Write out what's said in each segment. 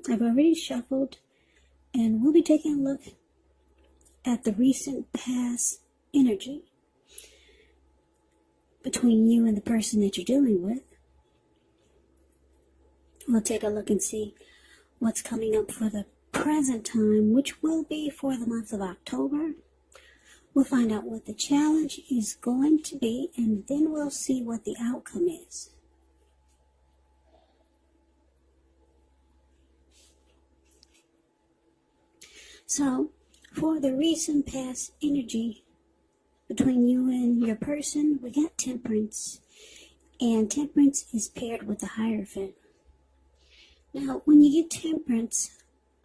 I've already shuffled, and we'll be taking a look at the recent past energy between you and the person that you're dealing with. We'll take a look and see what's coming up for the present time, which will be for the month of October. We'll find out what the challenge is going to be, and then we'll see what the outcome is. So, for the recent past energy between you and your person, we got Temperance. And Temperance is paired with the Hierophant. Now, when you get Temperance,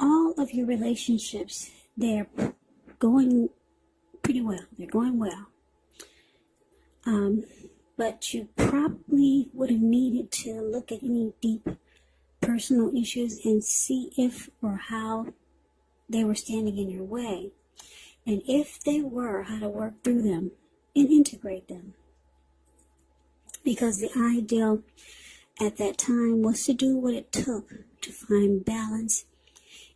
all of your relationships, they're going pretty well. They're going well. But you probably would have needed to look at any deep personal issues and see if or how they were standing in your way. And if they were, how to work through them and integrate them. Because the ideal at that time was to do what it took to find balance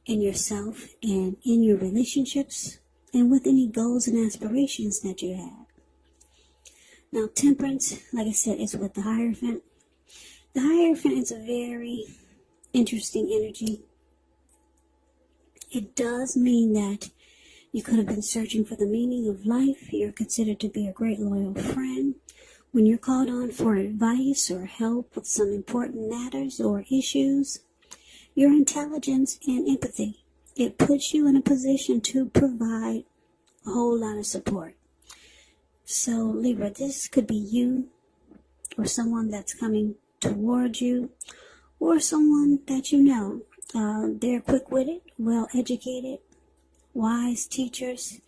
in yourself and in your relationships and with any goals and aspirations that you had. Now, Temperance, like I said, is with the Hierophant. The Hierophant is a very interesting energy. It does mean that you could have been searching for the meaning of life. You're considered to be a great loyal friend. When you're called on for advice or help with some important matters or issues, your intelligence and empathy, it puts you in a position to provide a whole lot of support. So, Libra, this could be you or someone that's coming towards you or someone that you know. They're quick-witted, well-educated, wise teachers.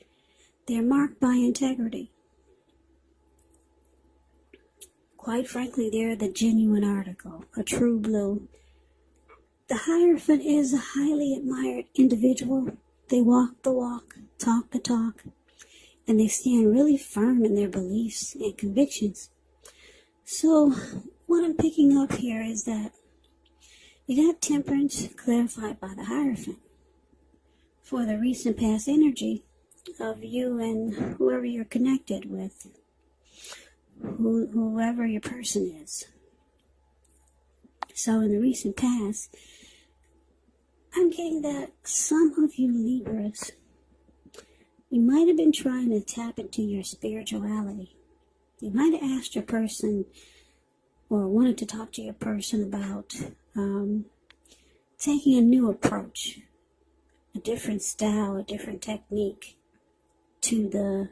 They're marked by integrity. Quite frankly, they're the genuine article, a true blue. The Hierophant is a highly admired individual. They walk the walk, talk the talk, and they stand really firm in their beliefs and convictions. So, what I'm picking up here is that you got Temperance clarified by the Hierophant for the recent past energy of you and whoever you're connected with, whoever your person is. So in the recent past, I'm getting that some of you Libras, you might have been trying to tap into your spirituality. You might have asked your person or wanted to talk to your person about taking a new approach, a different style, a different technique to the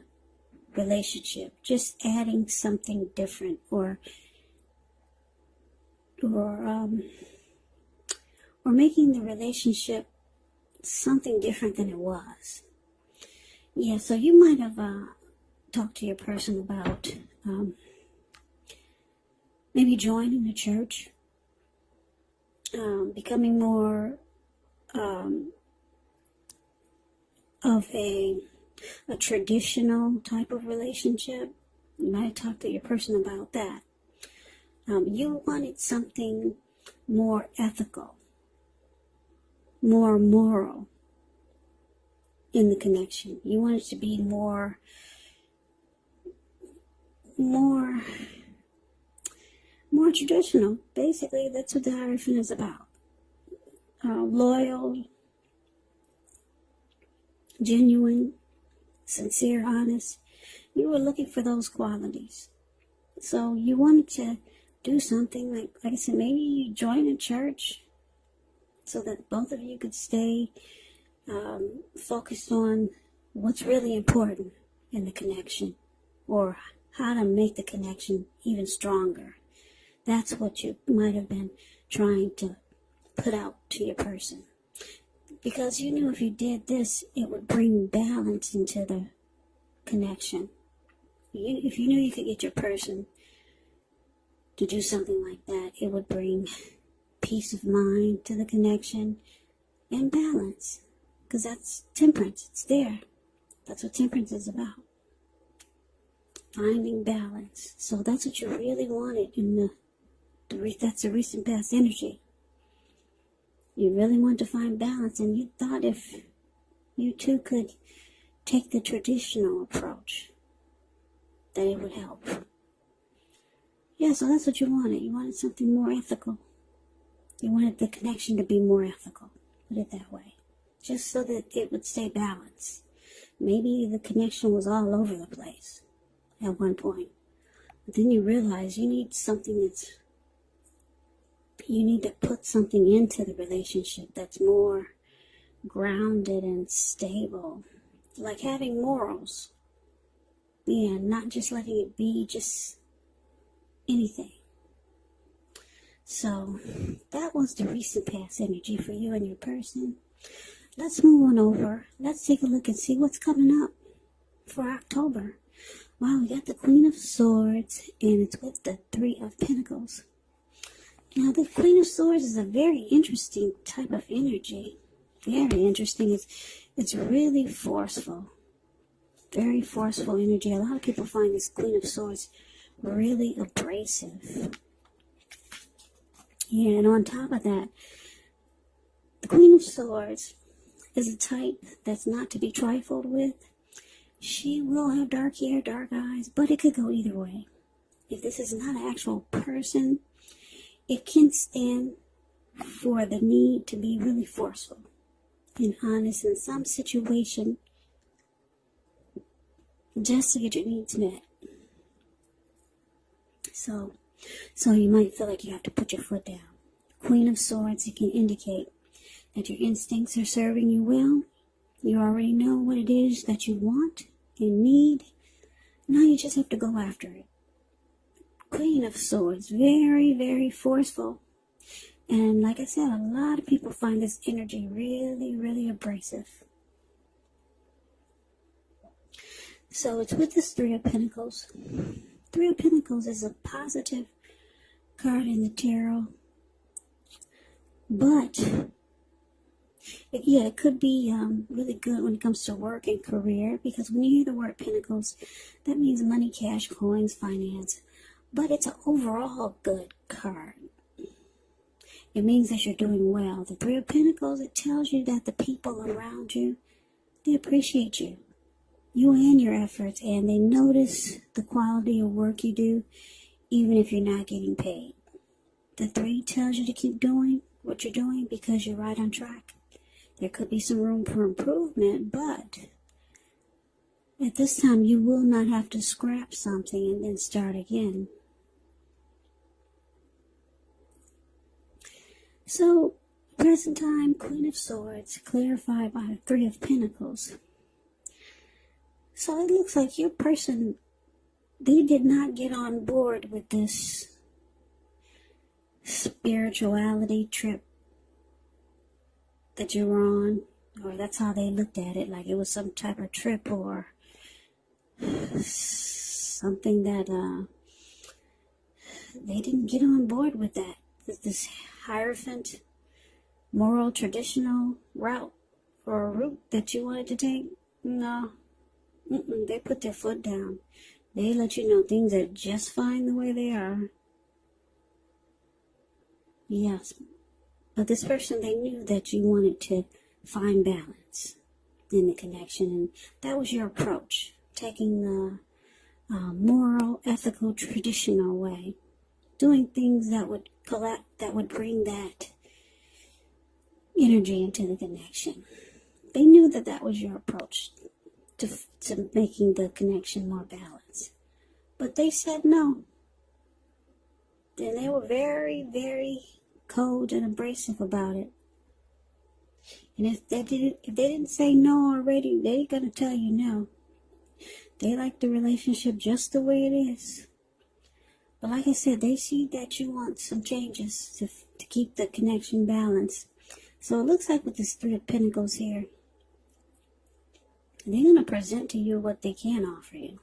relationship, just adding something different or making the relationship something different than it was. Yeah, so you might have talked to your person about maybe joining the church, becoming more of a traditional type of relationship. You might talk to your person about that. You wanted something more ethical, more moral in the connection. You wanted to be more traditional. Basically, that's what the Hierophant is about. Loyal, genuine, sincere, honest. You were looking for those qualities. So you wanted to do something like I said, maybe you join a church so that both of you could stay focused on what's really important in the connection or how to make the connection even stronger. That's what you might have been trying to put out to your person. Because you knew if you did this, it would bring balance into the connection. If you knew you could get your person to do something like that, it would bring peace of mind to the connection and balance. Because that's Temperance. It's there. That's what Temperance is about. Finding balance. So that's what you really wanted in that's the recent past energy. You really want to find balance, and you thought if you two could take the traditional approach, that it would help. Yeah, so that's what you wanted. You wanted something more ethical. You wanted the connection to be more ethical. Put it that way. Just so that it would stay balanced. Maybe the connection was all over the place at one point. But then you realize you need to put something into the relationship that's more grounded and stable. Like having morals. Yeah, not just letting it be just anything. So, that was the recent past energy for you and your person. Let's move on over. Let's take a look and see what's coming up for October. Wow, we got the Queen of Swords, and it's with the Three of Pentacles. Now, the Queen of Swords is a very interesting type of energy. Very interesting. It's really forceful. Very forceful energy. A lot of people find this Queen of Swords really abrasive. Yeah, and on top of that, the Queen of Swords is a type that's not to be trifled with. She will have dark hair, dark eyes, but it could go either way. If this is not an actual person, it can stand for the need to be really forceful and honest in some situation just to get your needs met. So you might feel like you have to put your foot down. Queen of Swords, it can indicate that your instincts are serving you well. You already know what it is that you want and need. Now you just have to go after it. Queen of Swords, very, very forceful. And like I said, a lot of people find this energy really, really abrasive. So it's with this Three of Pentacles. Three of Pentacles is a positive card in the tarot. But, it could be really good when it comes to work and career. Because when you hear the word Pentacles, that means money, cash, coins, finance. But it's an overall good card. It means that you're doing well. The Three of Pentacles, it tells you that the people around you, they appreciate you. You and your efforts, and they notice the quality of work you do, even if you're not getting paid. The Three tells you to keep doing what you're doing because you're right on track. There could be some room for improvement, but at this time you will not have to scrap something and then start again. So, present time, Queen of Swords, clarified by the Three of Pentacles. So it looks like your person, they did not get on board with this spirituality trip that you were on. Or that's how they looked at it, like it was some type of trip or something that they didn't get on board with that. This Hierophant, moral, traditional route or a route that you wanted to take. No. They put their foot down. They let you know things are just fine the way they are. Yes. But this person, they knew that you wanted to find balance in the connection. And that was your approach. Taking the moral, ethical, traditional way. Doing things that would bring that energy into the connection. They knew that that was your approach to making the connection more balanced. But they said no. And they were very, very cold and abrasive about it. And if they didn't say no already, they're going to tell you no. They like the relationship just the way it is. But like I said, they see that you want some changes to keep the connection balanced. So it looks like with this Three of Pentacles here, they're going to present to you what they can offer you.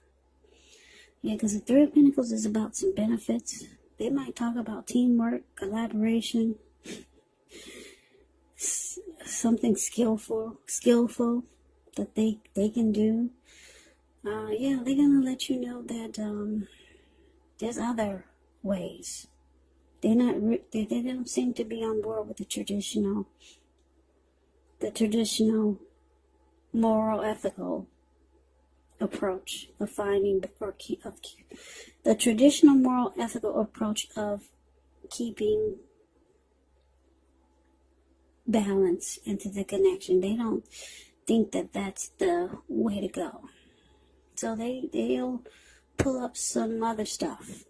Yeah, because the Three of Pentacles is about some benefits. They might talk about teamwork, collaboration, something skillful that they can do. Yeah, they're going to let you know that there's other ways They don't seem to be on board with the traditional moral, ethical approach of finding the traditional moral, ethical approach of keeping balance into the connection. They don't think that that's the way to go. So they'll pull up some other stuff.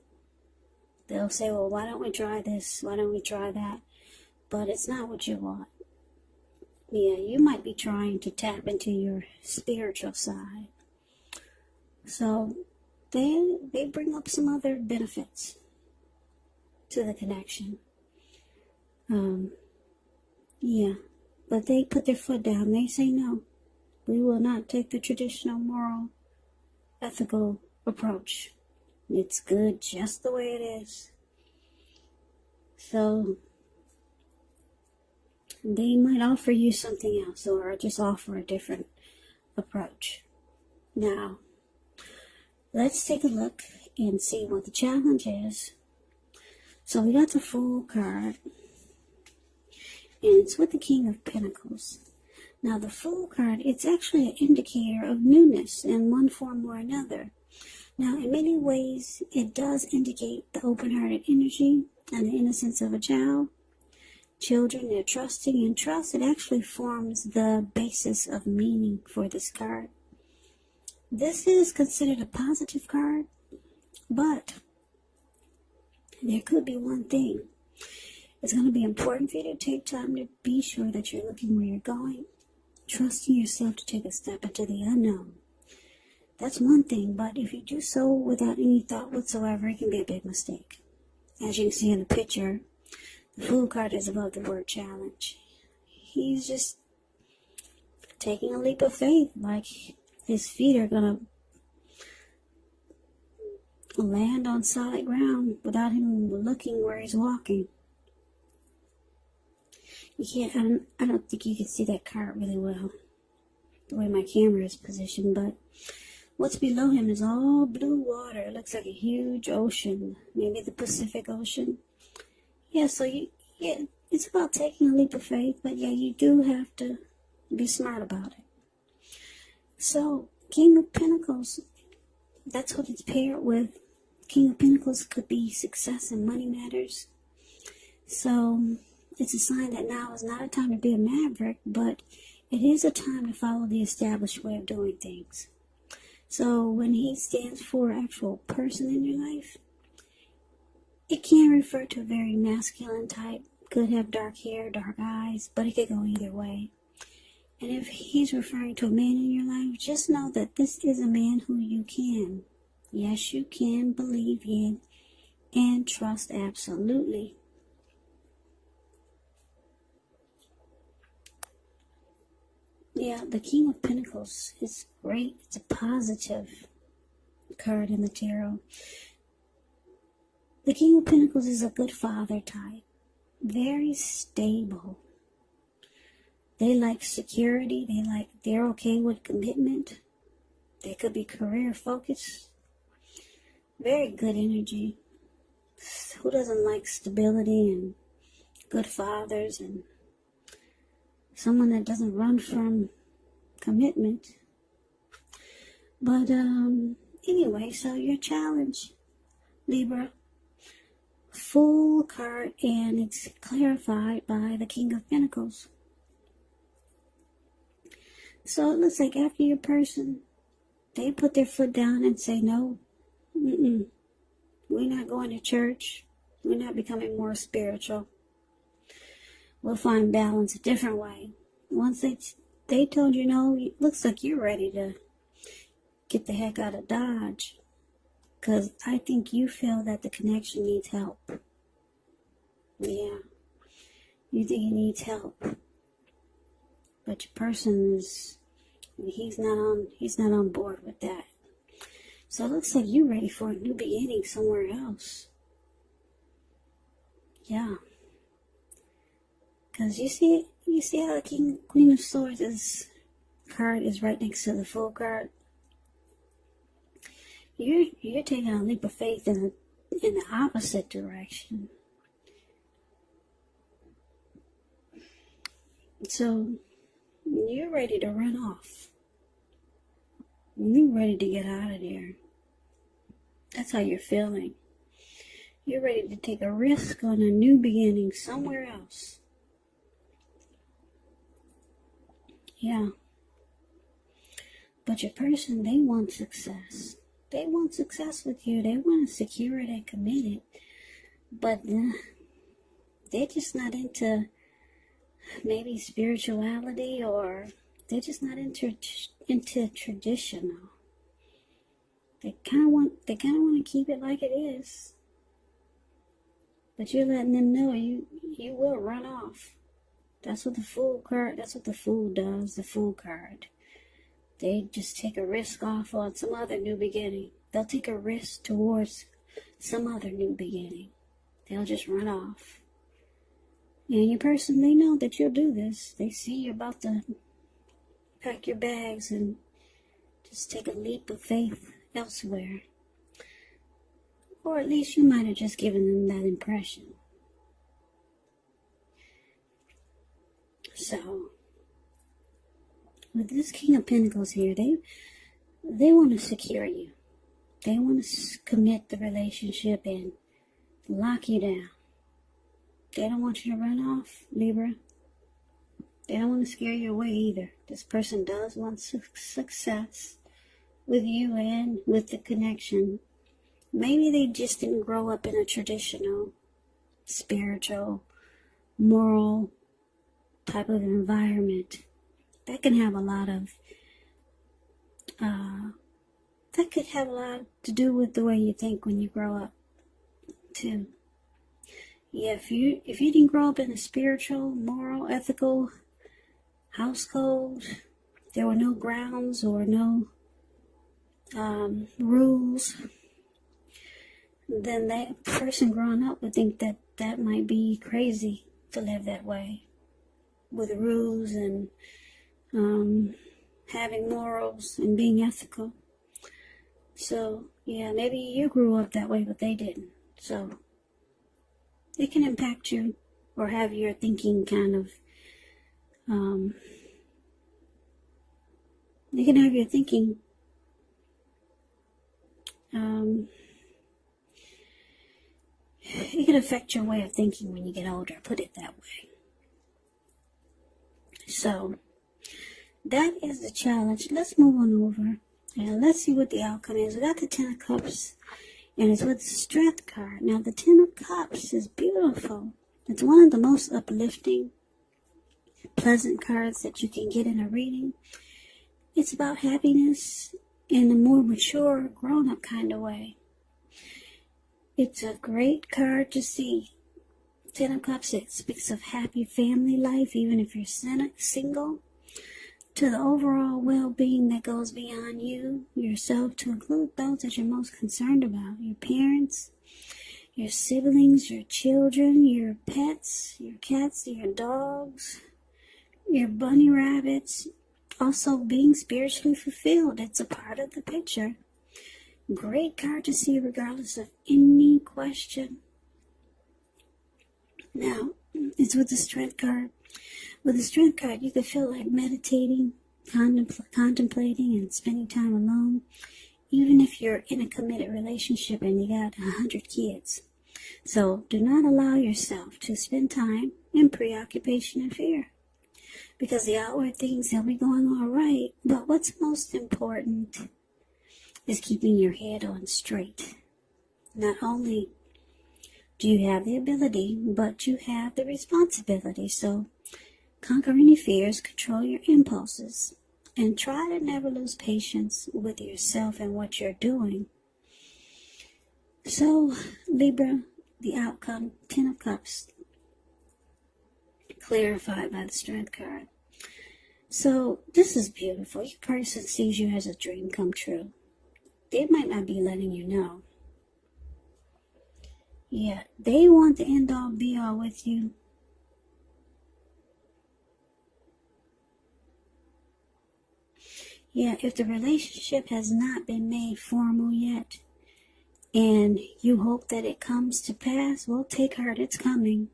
They'll say, well, why don't we try this? Why don't we try that? But it's not what you want. Yeah, you might be trying to tap into your spiritual side. So they bring up some other benefits to the connection. Yeah, but they put their foot down. They say, no, we will not take the traditional moral, ethical approach. It's good just the way it is. So they might offer you something else, or just offer a different approach. Now, let's take a look and see what the challenge is. So we got the Fool card, and it's with the King of Pentacles. Now, the Fool card, it's actually an indicator of newness in one form or another. Now, in many ways, it does indicate the open-hearted energy and the innocence of a child. Children, they're trusting, and trust, it actually forms the basis of meaning for this card. This is considered a positive card, but there could be one thing. It's going to be important for you to take time to be sure that you're looking where you're going, trusting yourself to take a step into the unknown. That's one thing, but if you do so without any thought whatsoever, it can be a big mistake. As you can see in the picture, the Fool card is above the word challenge. He's just taking a leap of faith, like his feet are going to land on solid ground without him looking where he's walking. You can't, I don't think you can see that card really well, the way my camera is positioned, but what's below him is all blue water. It looks like a huge ocean, maybe the Pacific Ocean. Yeah, so it's about taking a leap of faith, but yeah, you do have to be smart about it. So, King of Pentacles, that's what it's paired with. King of Pentacles could be success in money matters. So, it's a sign that now is not a time to be a maverick, but it is a time to follow the established way of doing things. So, when he stands for an actual person in your life, it can refer to a very masculine type. Could have dark hair, dark eyes, but it could go either way. And if he's referring to a man in your life, just know that this is a man who you can. Yes, you can believe in and trust absolutely. Yeah, the King of Pentacles is great. It's a positive card in the tarot. The King of Pentacles is a good father type. Very stable. They like security. They're okay with commitment. They could be career focused. Very good energy. Who doesn't like stability and good fathers and someone that doesn't run from commitment? But anyway, so your challenge, Libra, Fool card, and it's clarified by the King of Pentacles. So it looks like after your person, they put their foot down and say, no, we're not going to church. We're not becoming more spiritual. We'll find balance a different way. Once they told you no, it looks like you're ready to get the heck out of Dodge. Because I think you feel that the connection needs help. Yeah. You think he needs help. But your person he's not on board with that. So it looks like you're ready for a new beginning somewhere else. Yeah. Because you see how the Queen of Swords card is right next to the Fool card? You're taking a leap of faith in the opposite direction. So you're ready to run off. You're ready to get out of there. That's how you're feeling. You're ready to take a risk on a new beginning somewhere else. Yeah. But your person, they want success. They want success with you. They want to secure it and commit it. But they're just not into maybe spirituality, or they're just not into traditional. They kind of want to keep it like it is. But you're letting them know you will run off. That's what the Fool card, that's what the Fool does, the Fool card. They just take a risk off on some other new beginning. They'll take a risk towards some other new beginning. They'll just run off. And your person, they know that you'll do this. They see you're about to pack your bags and just take a leap of faith elsewhere. Or at least you might have just given them that impression. So, with this King of Pentacles here, they want to secure you. They want to commit the relationship and lock you down. They don't want you to run off, Libra. They don't want to scare you away either. This person does want success with you and with the connection. Maybe they just didn't grow up in a traditional, spiritual, moral type of environment. That can have a lot of, that could have a lot to do with the way you think when you grow up, too. Yeah, if you didn't grow up in a spiritual, moral, ethical household, there were no grounds or no rules, then that person growing up would think that that might be crazy to live that way, with rules and having morals and being ethical. So, yeah, maybe you grew up that way, but they didn't. So, it can impact you or have your thinking kind of, it can have your thinking, it can affect your way of thinking when you get older, put it that way. So, that is the challenge. Let's move on over and let's see what the outcome is. We got the Ten of Cups, and it's with the Strength card. Now, the Ten of Cups is beautiful. It's one of the most uplifting, pleasant cards that you can get in a reading. It's about happiness in a more mature, grown-up kind of way. It's a great card to see. Ten of Cups, it speaks of happy family life, even if you're single, to the overall well-being that goes beyond you, yourself, to include those that you're most concerned about, your parents, your siblings, your children, your pets, your cats, your dogs, your bunny rabbits. Also being spiritually fulfilled, it's a part of the picture. Great card to see regardless of any question. Now, it's with the Strength card. With the Strength card, you could feel like meditating, contemplating, and spending time alone, even if you're in a committed relationship and you got 100 kids. So, do not allow yourself to spend time in preoccupation and fear. Because the outward things, they'll be going all right. But what's most important is keeping your head on straight. Not only do you have the ability, but you have the responsibility. So conquer any fears, control your impulses, and try to never lose patience with yourself and what you're doing. So, Libra, the outcome, Ten of Cups, clarified by the Strength card. So, this is beautiful. Your person sees you as a dream come true. They might not be letting you know. Yeah, they want the end-all, be-all with you. Yeah, if the relationship has not been made formal yet, and you hope that it comes to pass, well, take heart, it's coming.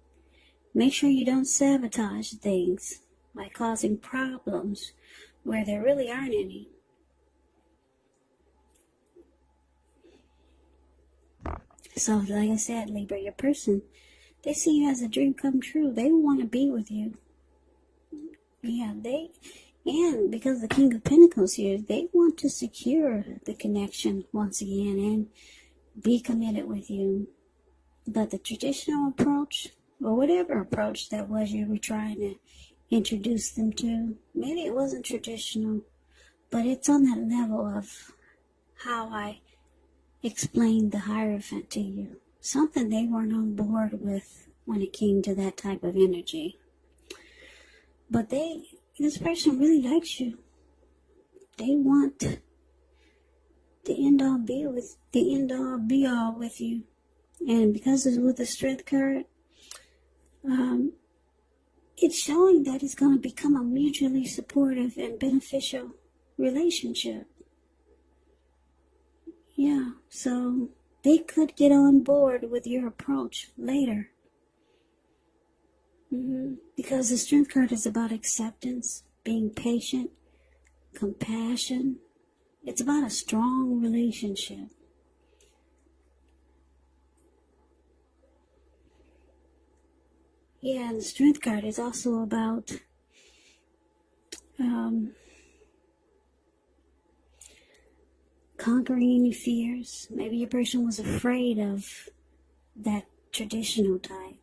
Make sure you don't sabotage things. by causing problems where there really aren't any. So, like I said, Libra, your person, they see you as a dream come true. They want to be with you. Yeah, and because the King of Pentacles here, they want to secure the connection once again and be committed with you. But the traditional approach, or whatever approach that was you were trying to introduce them to, maybe it wasn't traditional, but it's on that level of how I explained the Hierophant to you. Something they weren't on board with when it came to that type of energy. But this person really likes you. They want the end all be all with you. And because it's with the Strength card, it's showing that it's going to become a mutually supportive and beneficial relationship. Yeah, so they could get on board with your approach later. Because the Strength card is about acceptance, being patient, compassion. It's about a strong relationship. Yeah, and the Strength card is also about conquering any fears. Maybe your person was afraid of that traditional type.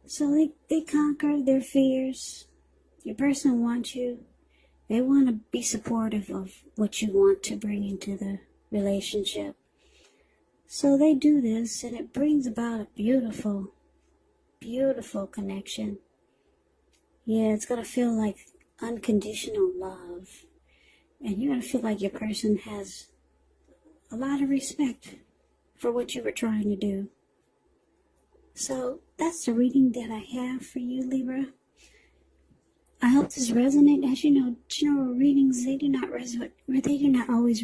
So they conquer their fears. Your person wants you. They want to be supportive of what you want to bring into the relationship. So they do this, and it brings about a beautiful, beautiful connection. Yeah, it's going to feel like unconditional love. And you're going to feel like your person has a lot of respect for what you were trying to do. So that's the reading that I have for you, Libra. I hope this resonates. As you know, general readings, they do not always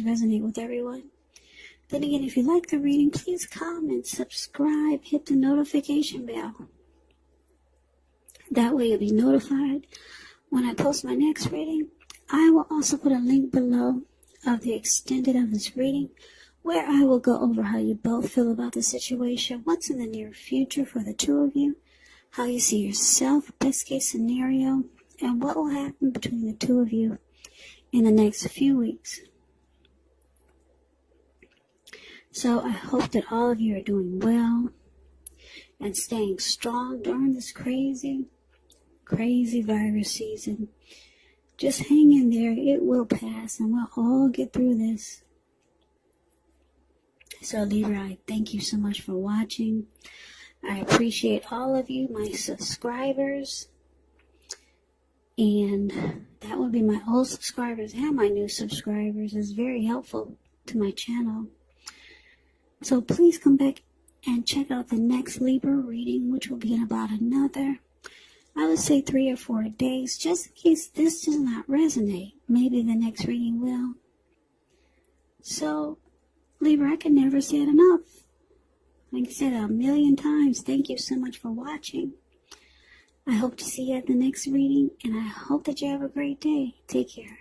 resonate with everyone. Then again, if you like the reading, please comment, subscribe, hit the notification bell. That way you'll be notified when I post my next reading. I will also put a link below of the extended of this reading, where I will go over how you both feel about the situation, what's in the near future for the two of you, how you see yourself, best case scenario, and what will happen between the two of you in the next few weeks. So I hope that all of you are doing well and staying strong during this crazy, crazy virus season. Just hang in there. It will pass, and we'll all get through this. So, Libra, I thank you so much for watching. I appreciate all of you, my subscribers. And that would be my old subscribers and my new subscribers. It's very helpful to my channel. So please come back and check out the next Libra reading, which will be in about another, I would say 3 or 4 days, just in case this does not resonate. Maybe the next reading will. So, Libra, I can never say it enough. Like I said 1,000,000 times, thank you so much for watching. I hope to see you at the next reading, and I hope that you have a great day. Take care.